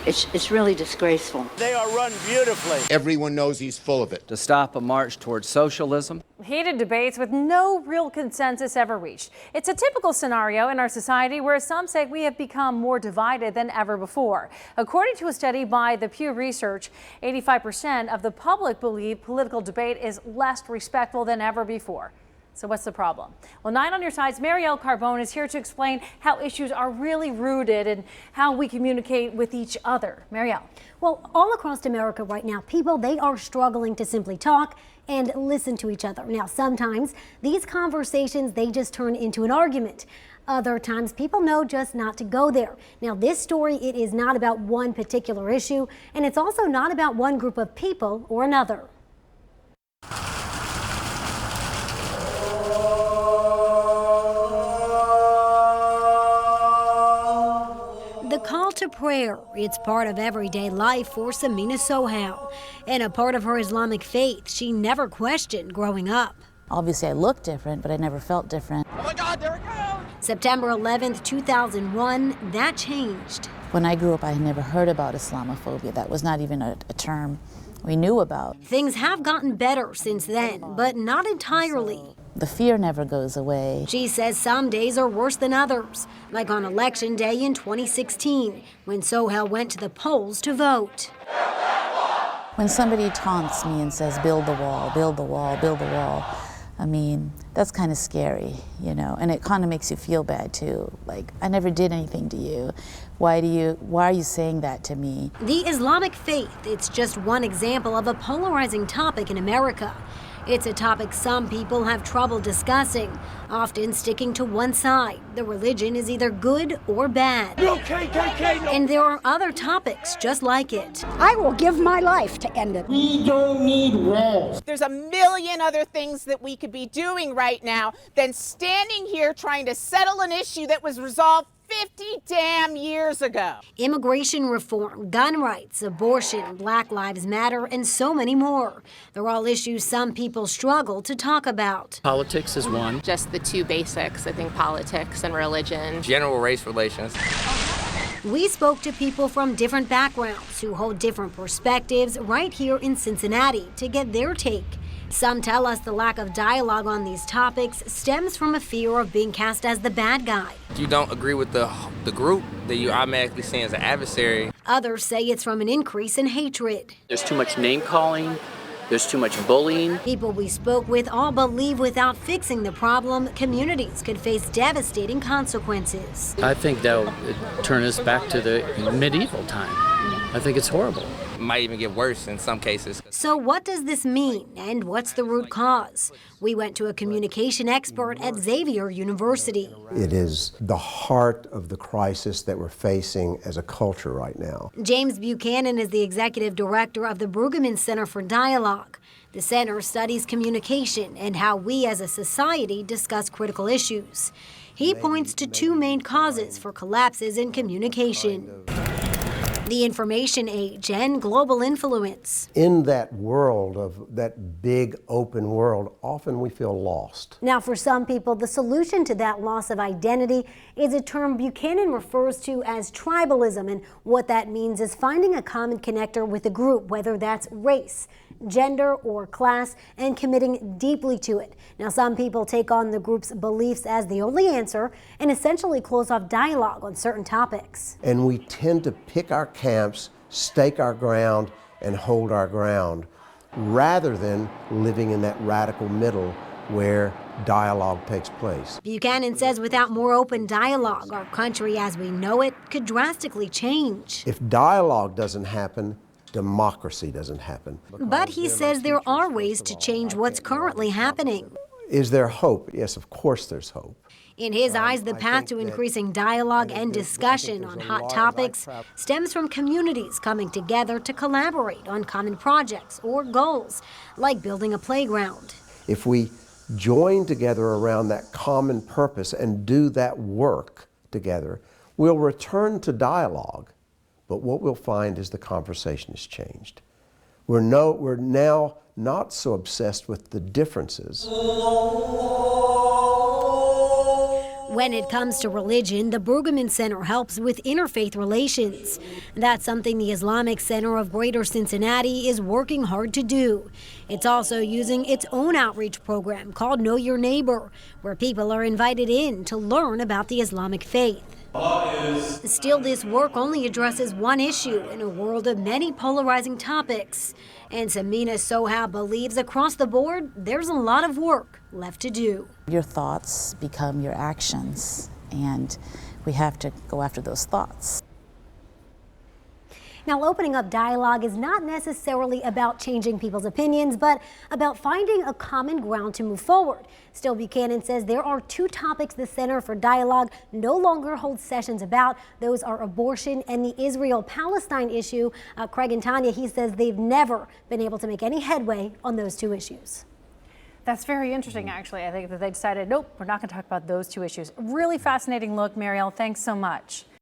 It's really disgraceful. They are run beautifully. Everyone knows he's full of it. To stop a march towards socialism. Heated debates with no real consensus ever reached. It's a typical scenario in our society where some say we have become more divided than ever before. According to a study by the Pew Research, 85% of the public believe political debate is less respectful than ever before. So what's the problem? Well, 9 on your side's Marielle Carbone is here to explain how issues are really rooted and how we communicate with each other. Marielle. Well, all across America right now, people, they are struggling to simply talk and listen to each other. Now, sometimes these conversations, they just turn into an argument. Other times, people know just not to go there. Now, this story, it is not about one particular issue, and it's also not about one group of people or another. The call to prayer, it's part of everyday life for Samina Sohail, and a part of her Islamic faith she never questioned growing up. Obviously, I looked different, but I never felt different. Oh my God, there it goes! September 11th, 2001, that changed. When I grew up, I had never heard about Islamophobia. That was not even a term we knew about. Things have gotten better since then, but not entirely. The fear never goes away. She says some days are worse than others, like on Election Day in 2016, when Sohail went to the polls to vote. When somebody taunts me and says, build the wall, build the wall, build the wall, I mean, that's kind of scary, you know, and it kind of makes you feel bad too. Like, I never did anything to you. Why are you saying that to me? The Islamic faith, it's just one example of a polarizing topic in America. It's a topic some people have trouble discussing, often sticking to one side. The religion is either good or bad. No KKK, no. And there are other topics just like it. I will give my life to end it. We don't need walls. There's a million other things that we could be doing right now than standing here trying to settle an issue that was resolved 50 damn years ago. Immigration reform, gun rights, abortion, Black Lives Matter, and so many more. They're all issues some people struggle to talk about. Politics is one. Just the two basics, I think, politics and religion. General race relations. We spoke to people from different backgrounds who hold different perspectives right here in Cincinnati to get their take. Some tell us the lack of dialogue on these topics stems from a fear of being cast as the bad guy. If you don't agree with the group, that you automatically seen as an adversary. Others say it's from an increase in hatred. There's too much name calling. There's too much bullying. People we spoke with all believe without fixing the problem, communities could face devastating consequences. I think that'll turn us back to the medieval time. I think it's horrible. It might even get worse in some cases. So what does this mean, and what's the root cause? We went to a communication expert at Xavier University. It is the heart of the crisis that we're facing as a culture right now. James Buchanan is the executive director of the Brueggemann Center for Dialogue. The center studies communication and how we as a society discuss critical issues. He points to two main causes for collapses in communication: the information age and global influence. In that world, of that big open world, often we feel lost. Now, for some people, the solution to that loss of identity is a term Buchanan refers to as tribalism. And what that means is finding a common connector with a group, whether that's race, gender, or class, and committing deeply to it. Now, some people take on the group's beliefs as the only answer and essentially close off dialogue on certain topics. And we tend to pick our camps, stake our ground, and hold our ground, rather than living in that radical middle where dialogue takes place. Buchanan says without more open dialogue, our country as we know it could drastically change. If dialogue doesn't happen, democracy doesn't happen. But he says there are ways to change what's currently happening. Is there hope? Yes, of course there's hope. In his eyes, the path to increasing dialogue and discussion on hot topics stems from communities coming together to collaborate on common projects or goals, like building a playground. If we join together around that common purpose and do that work together, we'll return to dialogue. But what we'll find is the conversation has changed. We're now not so obsessed with the differences. When it comes to religion, the Brueggemann Center helps with interfaith relations. That's something the Islamic Center of Greater Cincinnati is working hard to do. It's also using its own outreach program called Know Your Neighbor, where people are invited in to learn about the Islamic faith. Still, this work only addresses one issue in a world of many polarizing topics. And Samina Sohab believes across the board, there's a lot of work left to do. Your thoughts become your actions, and we have to go after those thoughts. Now, opening up dialogue is not necessarily about changing people's opinions, but about finding a common ground to move forward. Still, Buchanan says there are two topics the Center for Dialogue no longer holds sessions about. Those are abortion and the Israel-Palestine issue. Craig and Tanya, he says they've never been able to make any headway on those two issues. That's very interesting, actually. I think that they decided, nope, we're not going to talk about those two issues. Really fascinating look, Mariel. Thanks so much.